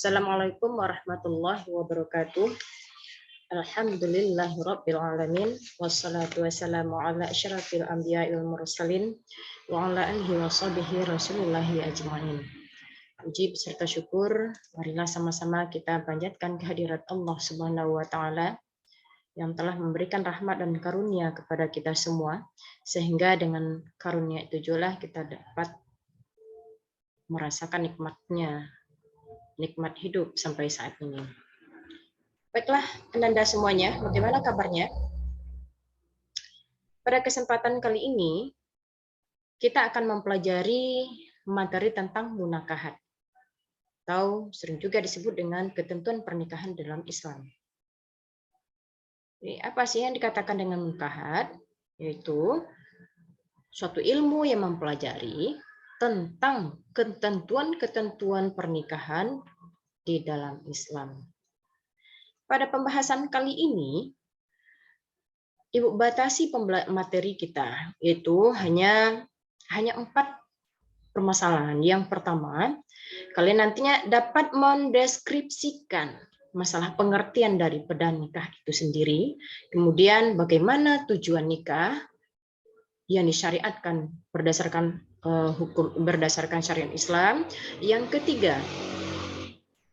Assalamualaikum warahmatullahi wabarakatuh. Alhamdulillahirabbil alamin wassalatu wassalamu ala asyrafil anbiya'i wal mursalin wa ala alihi washabihi rasulillahi ajmain. Puji beserta syukur marilah sama-sama kita panjatkan kehadirat Allah Subhanahu wa taala yang telah memberikan rahmat dan karunia kepada kita semua, sehingga dengan karunia itu jualah kita dapat merasakan nikmat hidup sampai saat ini. Baiklah, Ananda semuanya, bagaimana kabarnya? Pada kesempatan kali ini, kita akan mempelajari materi tentang munakahat, atau sering juga disebut dengan ketentuan pernikahan dalam Islam. Jadi, apa sih yang dikatakan dengan munakahat? Yaitu suatu ilmu yang mempelajari tentang ketentuan-ketentuan pernikahan di dalam Islam. Pada pembahasan kali ini, Ibu batasi materi kita, yaitu hanya 4 permasalahan. Yang pertama, kalian nantinya dapat mendeskripsikan masalah pengertian daripada nikah itu sendiri, kemudian bagaimana tujuan nikah yang disyariatkan berdasarkan berdasarkan syariat Islam. Yang ketiga,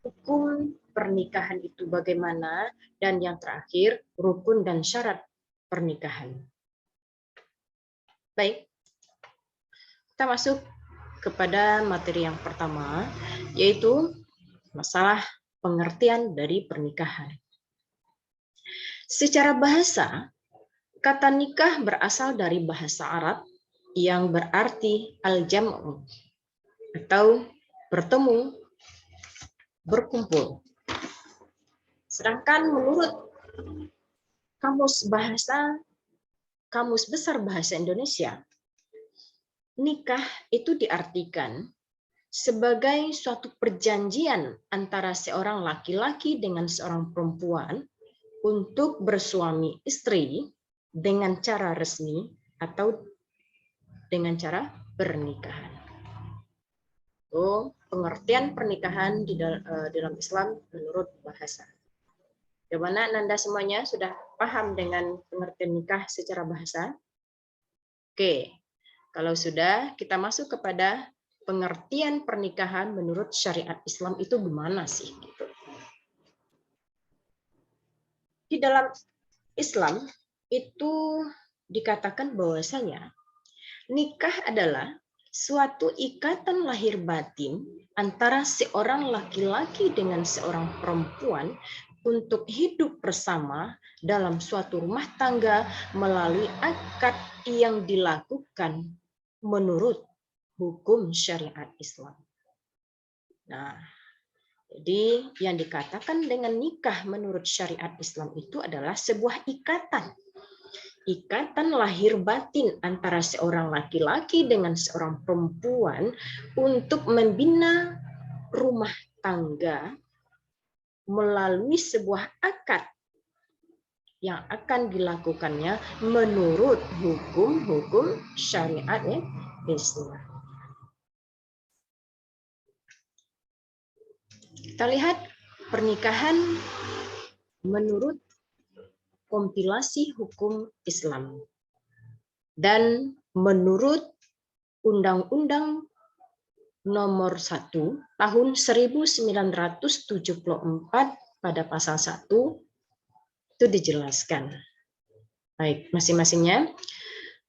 hukum pernikahan itu bagaimana, dan yang terakhir rukun dan syarat pernikahan. Baik, kita masuk kepada materi yang pertama, yaitu masalah pengertian dari pernikahan. Secara bahasa, kata nikah berasal dari bahasa Arab yang berarti al-jam'u, atau bertemu, berkumpul. Sedangkan menurut Kamus Besar Bahasa Indonesia, nikah itu diartikan sebagai suatu perjanjian antara seorang laki-laki dengan seorang perempuan untuk bersuami istri dengan cara resmi atau dengan cara pernikahan. Pengertian pernikahan di dalam Islam menurut bahasa. Bagaimana Nanda semuanya sudah paham dengan pengertian nikah secara bahasa? Oke, kalau sudah, kita masuk kepada pengertian pernikahan menurut syariat Islam itu gimana sih? Di dalam Islam itu dikatakan bahwasanya nikah adalah suatu ikatan lahir batin antara seorang laki-laki dengan seorang perempuan untuk hidup bersama dalam suatu rumah tangga melalui akad yang dilakukan menurut hukum syariat Islam. Nah, jadi yang dikatakan dengan nikah menurut syariat Islam itu adalah sebuah ikatan lahir batin antara seorang laki-laki dengan seorang perempuan untuk membina rumah tangga melalui sebuah akad yang akan dilakukannya menurut hukum syariat Islam. Kita lihat pernikahan menurut kompilasi hukum Islam dan menurut Undang-Undang Nomor 1 Tahun 1974 pada pasal 1 itu dijelaskan. Baik, masing-masingnya.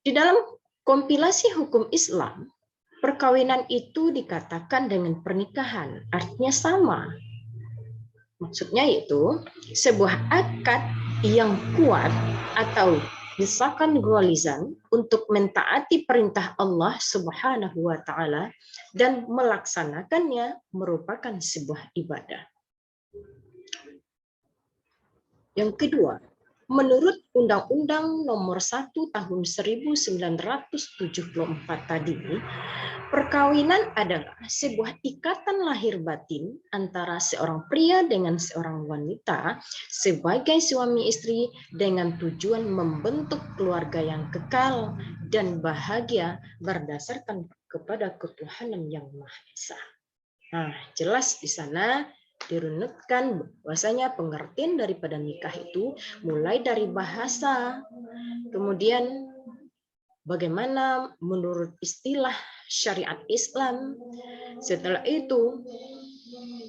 Di dalam kompilasi hukum Islam, perkawinan itu dikatakan dengan pernikahan, artinya sama. Maksudnya yaitu sebuah akad yang kuat atau misalkan gualizan untuk mentaati perintah Allah Subhanahu wa taala dan melaksanakannya merupakan sebuah ibadah. Yang kedua, menurut Undang-Undang Nomor 1 Tahun 1974 tadi, perkawinan adalah sebuah ikatan lahir batin antara seorang pria dengan seorang wanita sebagai suami istri dengan tujuan membentuk keluarga yang kekal dan bahagia berdasarkan kepada ketuhanan yang Maha Esa. Nah, jelas di sana dirunutkan bahwasanya pengertian daripada nikah itu mulai dari bahasa, kemudian bagaimana menurut istilah syariat Islam, setelah itu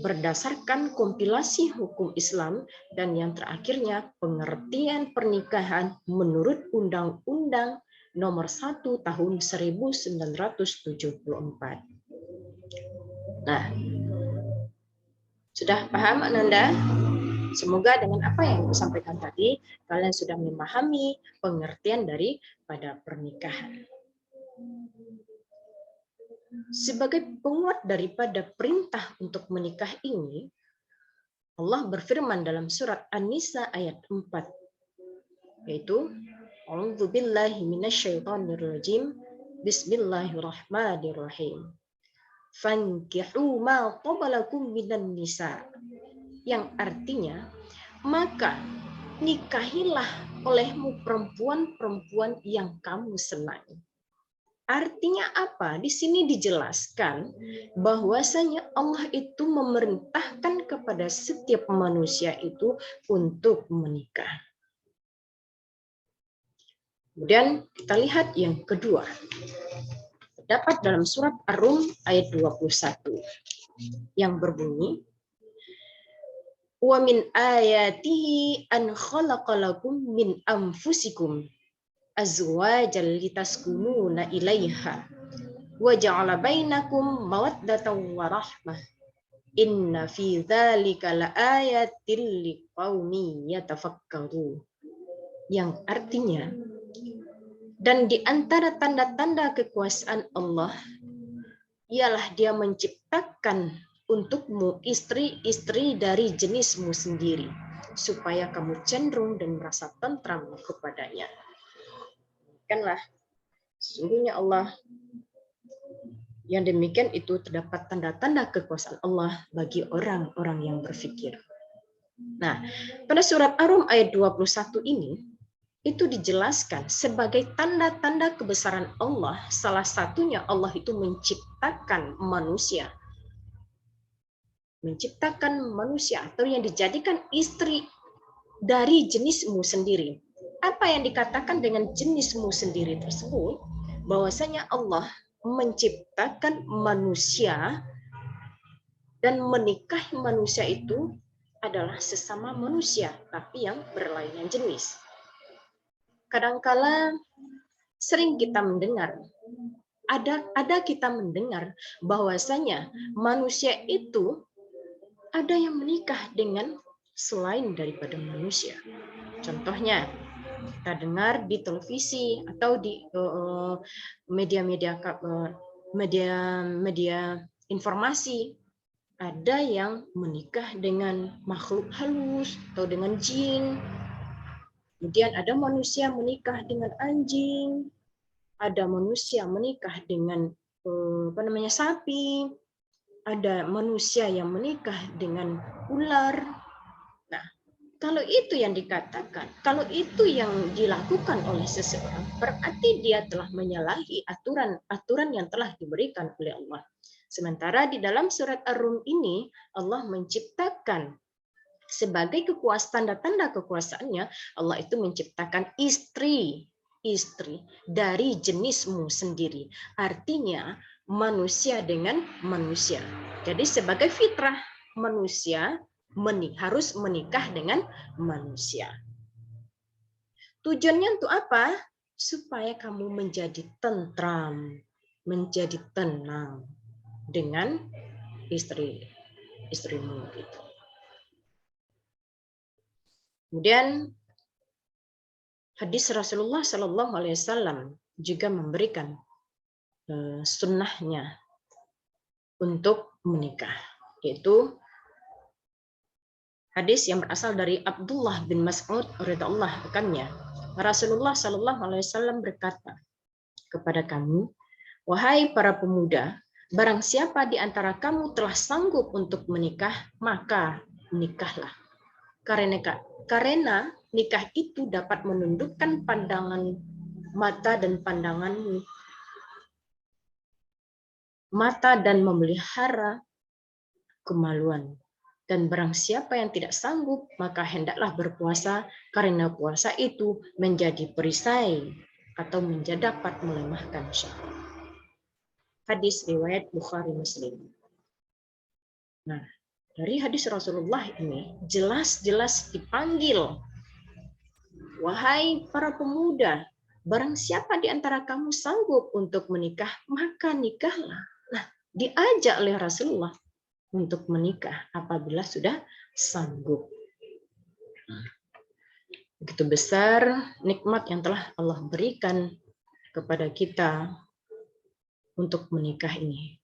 berdasarkan kompilasi hukum Islam, dan yang terakhirnya pengertian pernikahan menurut Undang-Undang Nomor 1 Tahun 1974. Nah, sudah paham Ananda? Semoga dengan apa yang aku sampaikan tadi, kalian sudah memahami pengertian daripada pernikahan. Sebagai penguat daripada perintah untuk menikah ini, Allah berfirman dalam surat An-Nisa ayat 4, yaitu A'udzu billahi minasyaitonir rajim. Bismillahirrahmanirrahim. Fankihu ma qabalakum minan nisa. Yang artinya, maka nikahilah olehmu perempuan-perempuan yang kamu senangi. Artinya apa? Di sini dijelaskan bahwasanya Allah itu memerintahkan kepada setiap manusia itu untuk menikah. Kemudian kita lihat yang kedua. Terdapat dalam surat Ar-Rum ayat 21 yang berbunyi, wa min ayatihi an khalaqalakum min anfusikum azwajan litaskununa ilaiha wa ja'ala bainakum mawaddatan wa rahmah inna fi dzalika laayatil liqaumin yatafakkarun. Yang artinya, dan di antara tanda-tanda kekuasaan Allah ialah Dia menciptakan untukmu istri-istri dari jenismu sendiri, supaya kamu cenderung dan merasa tentram kepadanya. Kanlah, sesungguhnya Allah yang demikian itu terdapat tanda-tanda kekuasaan Allah bagi orang-orang yang berfikir. Nah, pada surat Ar-Rum ayat 21 ini, itu dijelaskan sebagai tanda-tanda kebesaran Allah. Salah satunya Allah itu menciptakan manusia. Menciptakan manusia atau yang dijadikan istri dari jenismu sendiri. Apa yang dikatakan dengan jenismu sendiri tersebut? Bahwasanya Allah menciptakan manusia dan menikahi manusia itu adalah sesama manusia, tapi yang berlainan jenis. Kadangkala sering kita mendengar, ada kita mendengar bahwasanya manusia itu ada yang menikah dengan selain daripada manusia. Contohnya, kita dengar di televisi atau di media informasi, ada yang menikah dengan makhluk halus atau dengan jin. Kemudian ada manusia menikah dengan anjing, ada manusia menikah dengan sapi, ada manusia yang menikah dengan ular. Nah, kalau itu yang dikatakan, kalau itu yang dilakukan oleh seseorang, berarti dia telah menyalahi aturan yang telah diberikan oleh Allah. Sementara di dalam surat Ar-Rum ini, Allah menciptakan sebagai tanda-tanda kekuasaannya, Allah itu menciptakan istri dari jenismu sendiri. Artinya manusia dengan manusia. Jadi sebagai fitrah manusia harus menikah dengan manusia. Tujuannya untuk apa? Supaya kamu menjadi tentram, menjadi tenang dengan istrimu gitu. Kemudian hadis Rasulullah Shallallahu Alaihi Wasallam juga memberikan sunnahnya untuk menikah, yaitu hadis yang berasal dari Abdullah bin Mas'ud radhiyallahu anhu. Rasulullah Shallallahu Alaihi Wasallam berkata kepada kamu, wahai para pemuda, barang siapa di antara kamu telah sanggup untuk menikah, maka menikahlah. Karena nikah itu dapat menundukkan pandangan mata dan memelihara kemaluan. Dan barang siapa yang tidak sanggup, maka hendaklah berpuasa, karena puasa itu menjadi perisai atau dapat melemahkan syahwat. Hadis riwayat Bukhari Muslim. Nah, dari hadis Rasulullah ini jelas-jelas dipanggil, wahai para pemuda, barang siapa di antara kamu sanggup untuk menikah, maka nikahlah. Nah, diajak oleh Rasulullah untuk menikah apabila sudah sanggup. Begitu besar nikmat yang telah Allah berikan kepada kita untuk menikah ini.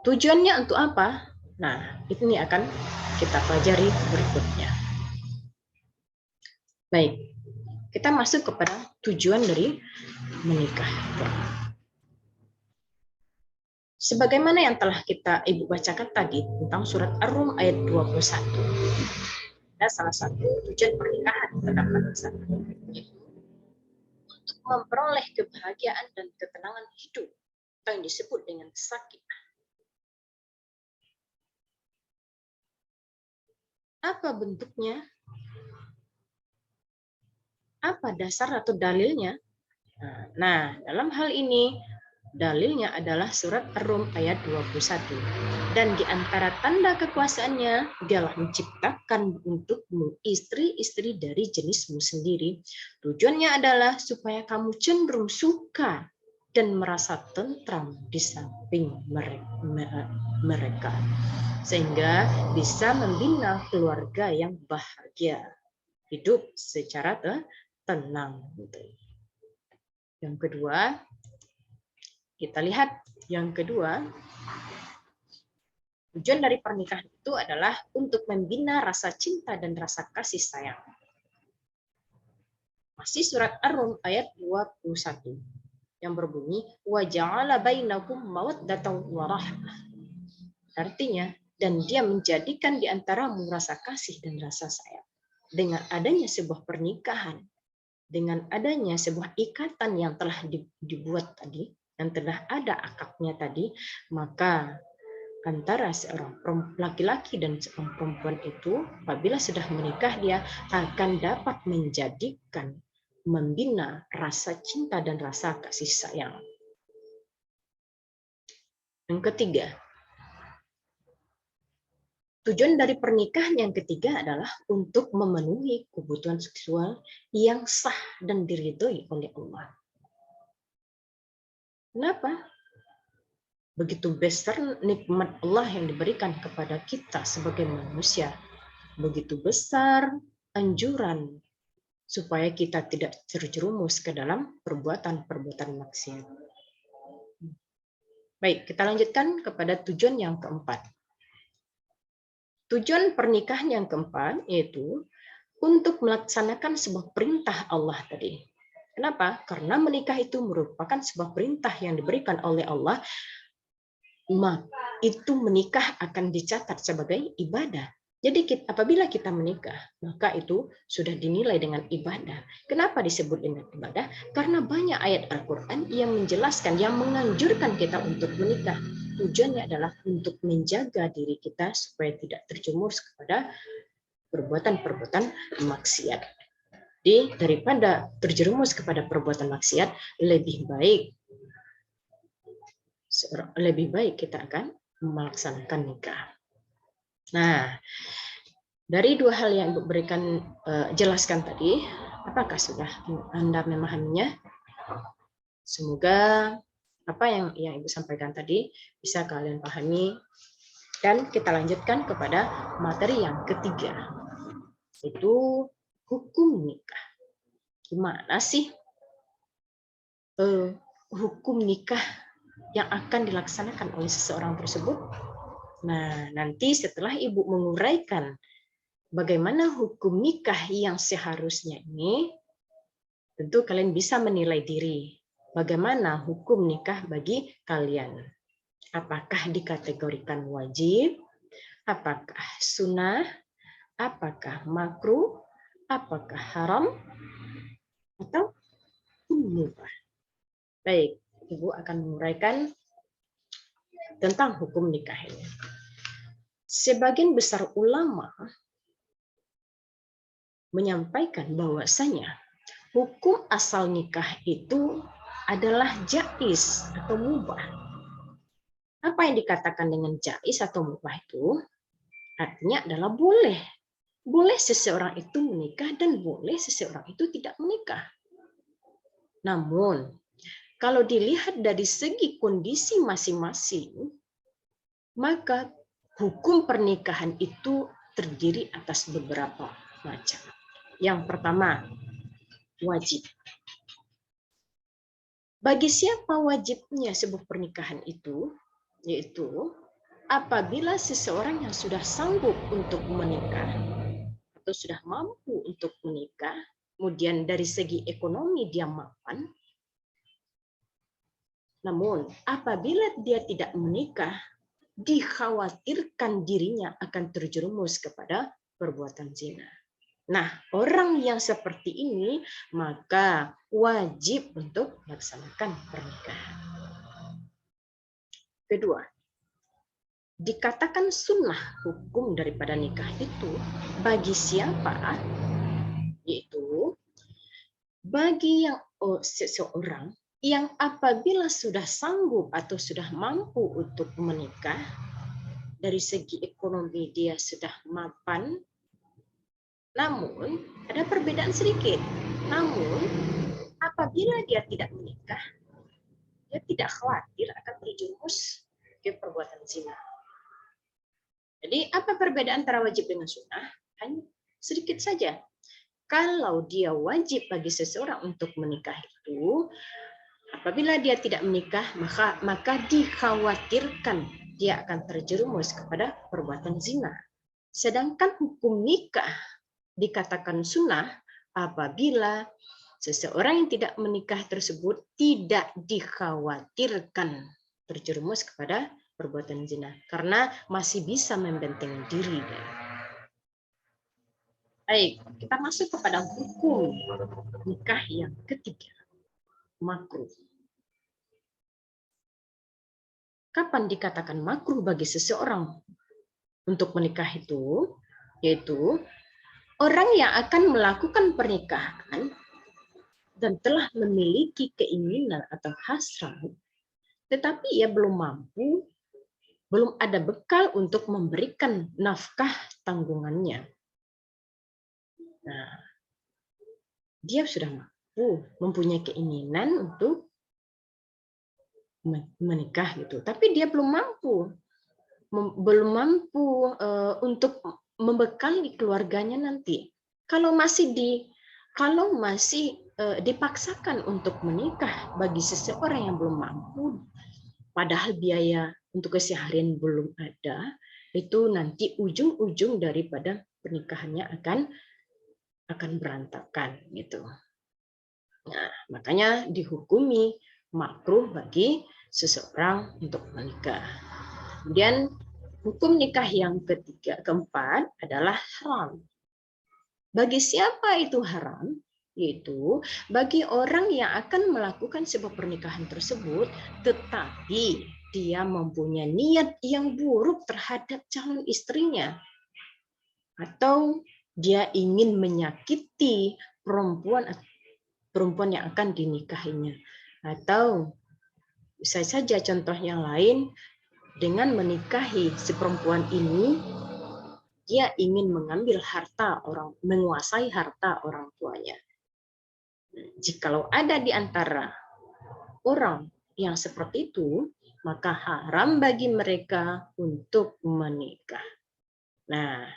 Tujuannya untuk apa? Nah, ini akan kita pelajari berikutnya. Baik, kita masuk kepada tujuan dari menikah. Sebagaimana yang telah Ibu bacakan tadi tentang surat Ar-Rum ayat 21. Ada salah satu tujuan pernikahan terdapat di sana, yaitu untuk memperoleh kebahagiaan dan ketenangan hidup atau yang disebut dengan sakinah. Apa bentuknya? Apa dasar atau dalilnya? Nah, dalam hal ini dalilnya adalah surat Ar-Rum ayat 21. Dan di antara tanda kekuasaannya, dialah menciptakan untukmu istri-istri dari jenismu sendiri. Tujuannya adalah supaya kamu cenderung suka dan merasa tentram di samping mereka. Sehingga bisa membina keluarga yang bahagia. Hidup secara tenang. Yang kedua, kita lihat yang kedua, tujuan dari pernikahan itu adalah untuk membina rasa cinta dan rasa kasih sayang. Masih surat Ar-Rum ayat 21 yang berbunyi wa ja'ala bainakum mawaddatan wa rahmah. Artinya, dan dia menjadikan di antaramu rasa kasih dan rasa sayang. Dengan adanya sebuah pernikahan, dengan adanya sebuah ikatan yang telah dibuat tadi, yang telah ada akadnya tadi, maka antara seorang laki-laki dan seorang perempuan itu, apabila sudah menikah, dia akan dapat menjadikan, membina rasa cinta dan rasa kasih sayang. Yang ketiga, tujuan dari pernikahan yang ketiga adalah untuk memenuhi kebutuhan seksual yang sah dan diridhoi oleh Allah. Kenapa? Begitu besar nikmat Allah yang diberikan kepada kita sebagai manusia. Begitu besar anjuran supaya kita tidak terjerumus ke dalam perbuatan-perbuatan maksiat. Baik, kita lanjutkan kepada tujuan yang keempat. Tujuan pernikahan yang keempat yaitu untuk melaksanakan sebuah perintah Allah tadi. Kenapa? Karena menikah itu merupakan sebuah perintah yang diberikan oleh Allah. Itu menikah akan dicatat sebagai ibadah. Jadi apabila kita menikah, maka itu sudah dinilai dengan ibadah. Kenapa disebut dengan ibadah? Karena banyak ayat Al-Quran yang menjelaskan, yang menganjurkan kita untuk menikah. Tujuannya adalah untuk menjaga diri kita supaya tidak terjerumus kepada perbuatan-perbuatan maksiat. Jadi daripada terjerumus kepada perbuatan maksiat, lebih baik kita akan melaksanakan nikah. Nah, dari dua hal yang Ibu berikan jelaskan tadi, apakah sudah Anda memahaminya? Semoga apa yang Ibu sampaikan tadi bisa kalian pahami. Dan kita lanjutkan kepada materi yang ketiga, yaitu hukum nikah. Gimana sih hukum nikah yang akan dilaksanakan oleh seseorang tersebut? Nah, nanti setelah Ibu menguraikan bagaimana hukum nikah yang seharusnya ini, tentu kalian bisa menilai diri. Bagaimana hukum nikah bagi kalian? Apakah dikategorikan wajib? Apakah sunnah? Apakah makruh? Apakah haram? Atau mubah? Baik, Ibu akan menguraikan tentang hukum nikah ini. sebagian besar ulama menyampaikan bahwasanya hukum asal nikah itu adalah jais atau mubah. Apa yang dikatakan dengan jais atau mubah itu? Artinya adalah boleh. Boleh seseorang itu menikah dan boleh seseorang itu tidak menikah. Namun, kalau dilihat dari segi kondisi masing-masing, maka hukum pernikahan itu terdiri atas beberapa macam. Yang pertama, wajib. Bagi siapa wajibnya sebuah pernikahan itu? Yaitu apabila seseorang yang sudah sanggup untuk menikah atau sudah mampu untuk menikah, kemudian dari segi ekonomi dia mapan, namun apabila dia tidak menikah, dikhawatirkan dirinya akan terjerumus kepada perbuatan zina. Nah, orang yang seperti ini maka wajib untuk melaksanakan pernikahan. Kedua, dikatakan sunnah hukum daripada nikah itu bagi siapa? Yaitu bagi yang seseorang yang apabila sudah sanggup atau sudah mampu untuk menikah, dari segi ekonomi dia sudah mapan, namun ada perbedaan sedikit. Namun apabila dia tidak menikah, dia tidak khawatir akan terjerumus ke perbuatan zina. Jadi apa perbedaan antara wajib dengan sunnah? Hanya sedikit saja. Kalau dia wajib bagi seseorang untuk menikah itu, apabila dia tidak menikah, maka dikhawatirkan dia akan terjerumus kepada perbuatan zina. Sedangkan hukum nikah dikatakan sunnah apabila seseorang yang tidak menikah tersebut tidak dikhawatirkan terjerumus kepada perbuatan zina karena masih bisa membentengi diri. Baik, kita masuk kepada hukum nikah yang ketiga, makruh. Kapan dikatakan makruh bagi seseorang untuk menikah itu? Yaitu orang yang akan melakukan pernikahan dan telah memiliki keinginan atau hasrat, tetapi ia belum mampu, belum ada bekal untuk memberikan nafkah tanggungannya. Nah, dia sudah mampu, mempunyai keinginan untuk menikah gitu, tapi dia belum mampu untuk membekali keluarganya nanti. Kalau masih dipaksakan untuk menikah bagi seseorang yang belum mampu, padahal biaya untuk keseharian belum ada, itu nanti ujung-ujung daripada pernikahannya akan berantakan gitu. Nah, makanya dihukumi makruh bagi seseorang untuk menikah. Kemudian hukum nikah yang keempat adalah haram. Bagi siapa itu haram? Yaitu bagi orang yang akan melakukan sebuah pernikahan tersebut, tetapi dia mempunyai niat yang buruk terhadap calon istrinya. Atau dia ingin menyakiti perempuan yang akan dinikahinya. Atau bisa saja contoh yang lain, dengan menikahi si perempuan ini, dia ingin mengambil harta orang, menguasai harta orang tuanya. Jikalau ada di antara orang yang seperti itu, maka haram bagi mereka untuk menikah. Nah,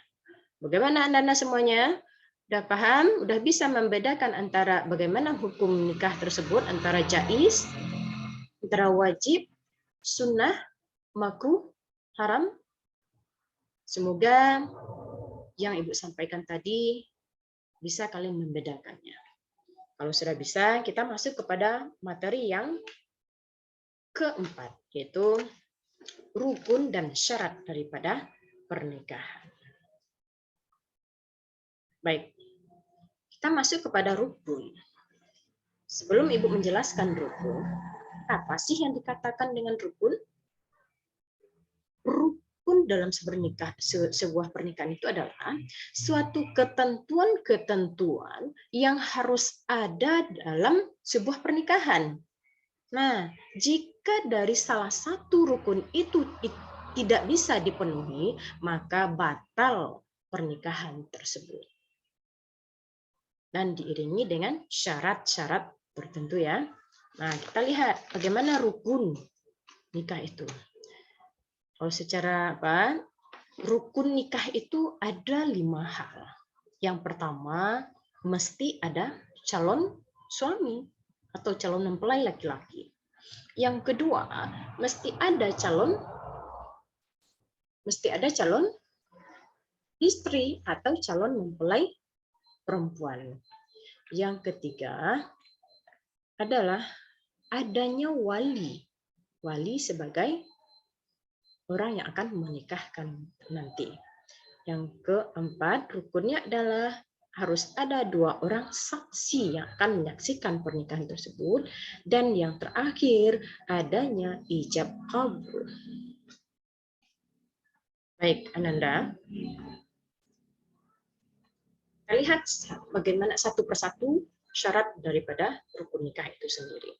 bagaimana Anda semuanya? Udah paham? Udah bisa membedakan antara bagaimana hukum nikah tersebut, antara jais, antara wajib, sunnah, makruh, haram? Semoga yang Ibu sampaikan tadi bisa kalian membedakannya. Kalau sudah bisa, kita masuk kepada materi yang keempat, yaitu rukun dan syarat daripada pernikahan. Baik, kita masuk kepada rukun. Sebelum Ibu menjelaskan rukun, apa sih yang dikatakan dengan rukun? Rukun rukun dalam sebuah pernikahan itu adalah suatu ketentuan-ketentuan yang harus ada dalam sebuah pernikahan. Nah, jika dari salah satu rukun itu tidak bisa dipenuhi, maka batal pernikahan tersebut. Dan diiringi dengan syarat-syarat tertentu ya. Nah, kita lihat bagaimana rukun nikah itu. Kalau secara rukun nikah itu ada 5 hal. Yang pertama, mesti ada calon suami atau calon mempelai laki-laki. Yang kedua, mesti ada calon istri atau calon mempelai perempuan. Yang ketiga adalah adanya wali. Wali sebagai orang yang akan menikahkan nanti. Yang keempat, rukunnya adalah harus ada 2 orang saksi yang akan menyaksikan pernikahan tersebut. Dan yang terakhir, adanya ijab qabul. Baik, Ananda. Kita lihat bagaimana satu persatu syarat daripada rukun nikah itu sendiri.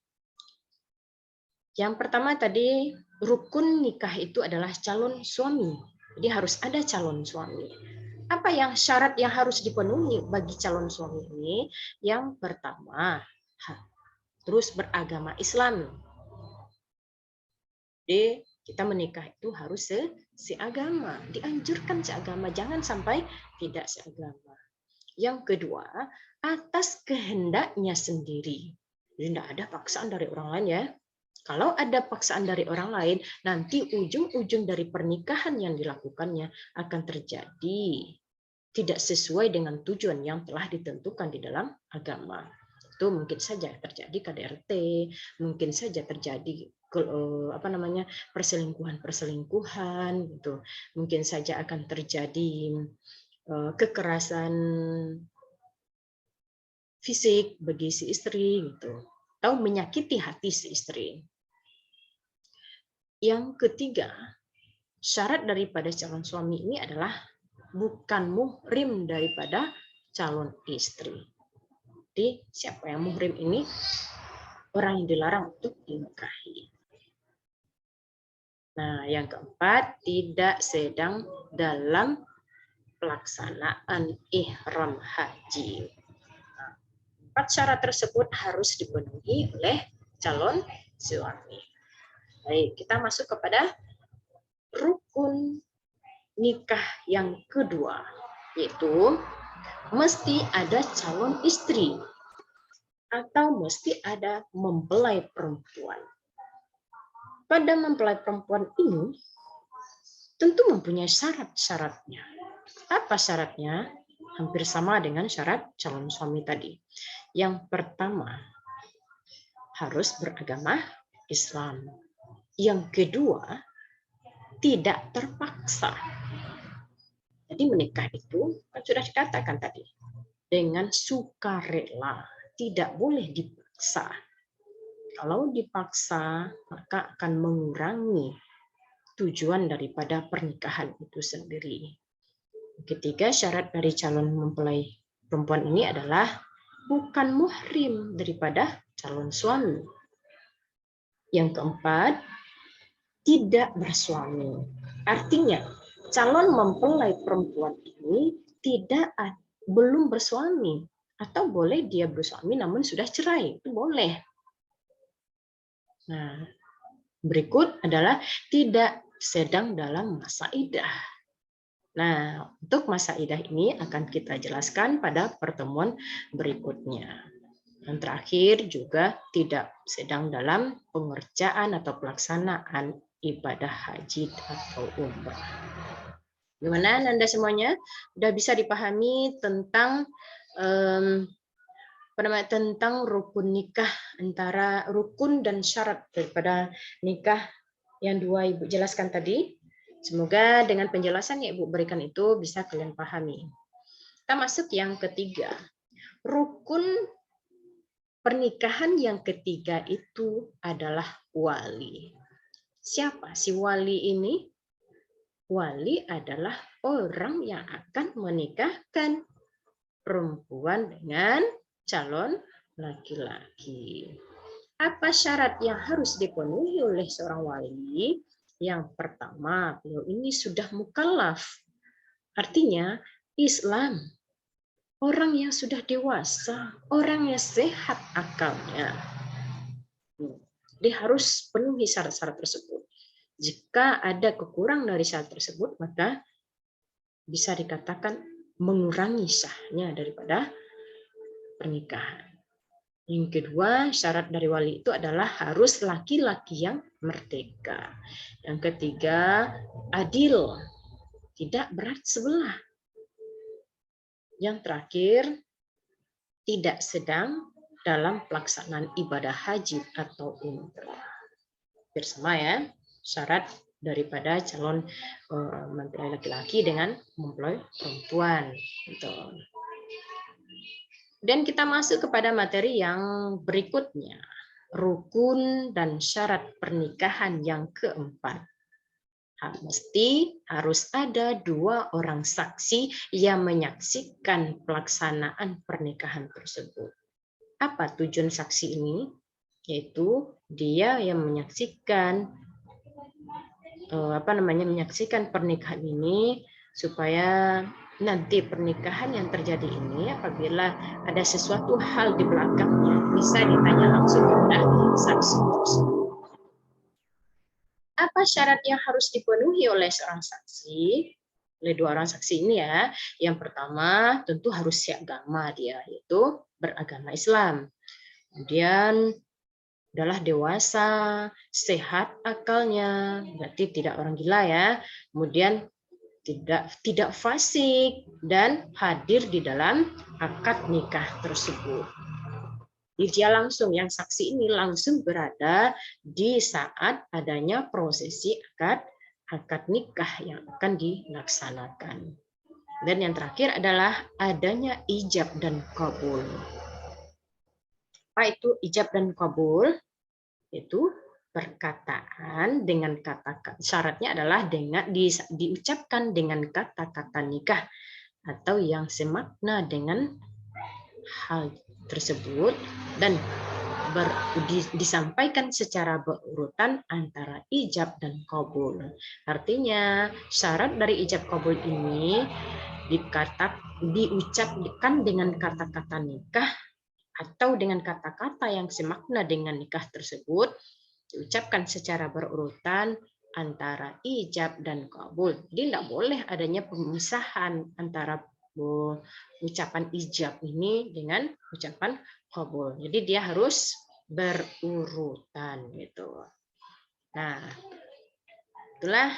Yang pertama tadi, rukun nikah itu adalah calon suami. Jadi harus ada calon suami. Apa yang syarat yang harus dipenuhi bagi calon suami ini? Yang pertama, terus beragama Islam. Jadi kita menikah itu harus seagama. Dianjurkan seagama, jangan sampai tidak seagama. Yang kedua, atas kehendaknya sendiri. Jadi tidak ada paksaan dari orang lain ya. Kalau ada paksaan dari orang lain, nanti ujung-ujung dari pernikahan yang dilakukannya akan terjadi tidak sesuai dengan tujuan yang telah ditentukan di dalam agama. Itu mungkin saja terjadi KDRT, mungkin saja terjadi perselingkuhan gitu. Mungkin saja akan terjadi kekerasan fisik bagi si istri gitu, atau menyakiti hati si istri. Yang ketiga, syarat daripada calon suami ini adalah bukan muhrim daripada calon istri. Jadi siapa yang muhrim ini? Orang yang dilarang untuk dinikahi. Nah, yang keempat, tidak sedang dalam pelaksanaan ihram haji. Nah, 4 syarat tersebut harus dipenuhi oleh calon suami. Baik, kita masuk kepada rukun nikah yang kedua, yaitu mesti ada calon istri atau mesti ada mempelai perempuan. Pada mempelai perempuan ini tentu mempunyai syarat-syaratnya. Apa syaratnya? Hampir sama dengan syarat calon suami tadi. Yang pertama, harus beragama Islam. Yang kedua, tidak terpaksa. Jadi menikah itu kan sudah dikatakan tadi dengan sukarela, tidak boleh dipaksa. Kalau dipaksa maka akan mengurangi tujuan daripada pernikahan itu sendiri. Ketiga, syarat dari calon mempelai perempuan ini adalah bukan muhrim daripada calon suami. Yang keempat, tidak bersuami. Artinya, calon mempelai perempuan ini belum bersuami, atau boleh dia bersuami namun sudah cerai, itu boleh. Nah, berikut adalah tidak sedang dalam masa iddah. Nah, untuk masa iddah ini akan kita jelaskan pada pertemuan berikutnya. Yang terakhir juga tidak sedang dalam pengerjaan atau pelaksanaan ibadah haji atau umrah. Gimana Anda semuanya? Sudah bisa dipahami tentang tentang rukun nikah, antara rukun dan syarat daripada nikah yang 2 Ibu jelaskan tadi. Semoga dengan penjelasan yang Ibu berikan itu bisa kalian pahami. Kita masuk yang ketiga. Rukun pernikahan yang ketiga itu adalah wali. Siapa si wali ini? wali adalah orang yang akan menikahkan perempuan dengan calon laki-laki. Apa syarat yang harus dipenuhi oleh seorang wali? Yang pertama, beliau ini sudah mukallaf. Artinya Islam. Orang yang sudah dewasa, orang yang sehat akalnya. Dia harus penuhi syarat-syarat tersebut. Jika ada kekurangan dari syarat tersebut, maka bisa dikatakan mengurangi sahnya daripada pernikahan. Yang kedua, syarat dari wali itu adalah harus laki-laki yang merdeka. Yang ketiga, adil, tidak berat sebelah. Yang terakhir, tidak sedang dalam pelaksanaan ibadah haji atau umrah. Bersama ya, syarat daripada calon mempelai laki-laki dengan mempelai perempuan. Gitu. Dan kita masuk kepada materi yang berikutnya, rukun dan syarat pernikahan yang keempat. Mesti harus ada 2 orang saksi yang menyaksikan pelaksanaan pernikahan tersebut. Apa tujuan saksi ini? Yaitu dia yang menyaksikan menyaksikan pernikahan ini supaya nanti pernikahan yang terjadi ini apabila ada sesuatu hal di belakangnya bisa ditanya langsung kepada saksi tersebut. Apa syarat yang harus dipenuhi oleh seorang saksi? Oleh 2 orang saksi ini ya. Yang pertama tentu harus seagama dia, yaitu beragama Islam. Kemudian adalah dewasa, sehat akalnya, berarti tidak orang gila ya. Kemudian tidak fasik dan hadir di dalam akad nikah tersebut. Dia langsung, yang saksi ini langsung berada di saat adanya prosesi akad nikah yang akan dilaksanakan. Dan yang terakhir adalah adanya ijab dan kabul. Apa itu ijab dan kabul? Itu perkataan dengan kata syaratnya adalah dengan diucapkan dengan kata-kata nikah atau yang semakna dengan hal tersebut dan disampaikan secara berurutan antara ijab dan kabul. Artinya syarat dari ijab kabul ini diucapkan dengan kata-kata nikah atau dengan kata-kata yang semakna dengan nikah tersebut diucapkan secara berurutan antara ijab dan kabul. Jadi tidak boleh adanya pemisahan antara ucapan ijab ini dengan ucapan kabul. Jadi dia harus berurutan gitu. Nah, itulah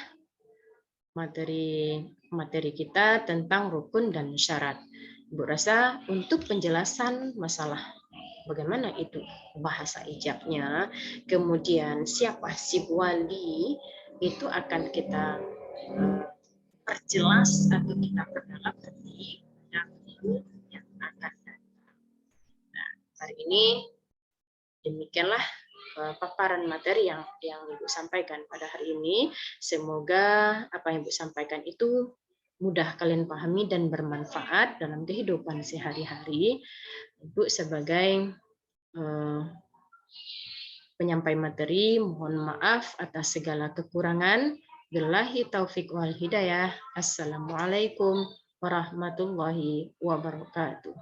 materi kita tentang rukun dan syarat. Ibu rasa untuk penjelasan masalah bagaimana itu bahasa ijabnya, kemudian siapa si wali, itu akan kita perjelas atau kita perdalam nanti yang akan datang. Nah, hari ini demikianlah paparan materi yang Ibu sampaikan pada hari ini. Semoga apa yang Ibu sampaikan itu mudah kalian pahami dan bermanfaat dalam kehidupan sehari-hari. Ibu sebagai penyampai materi, mohon maaf atas segala kekurangan. Billahi taufik wal hidayah. Assalamualaikum warahmatullahi wabarakatuh.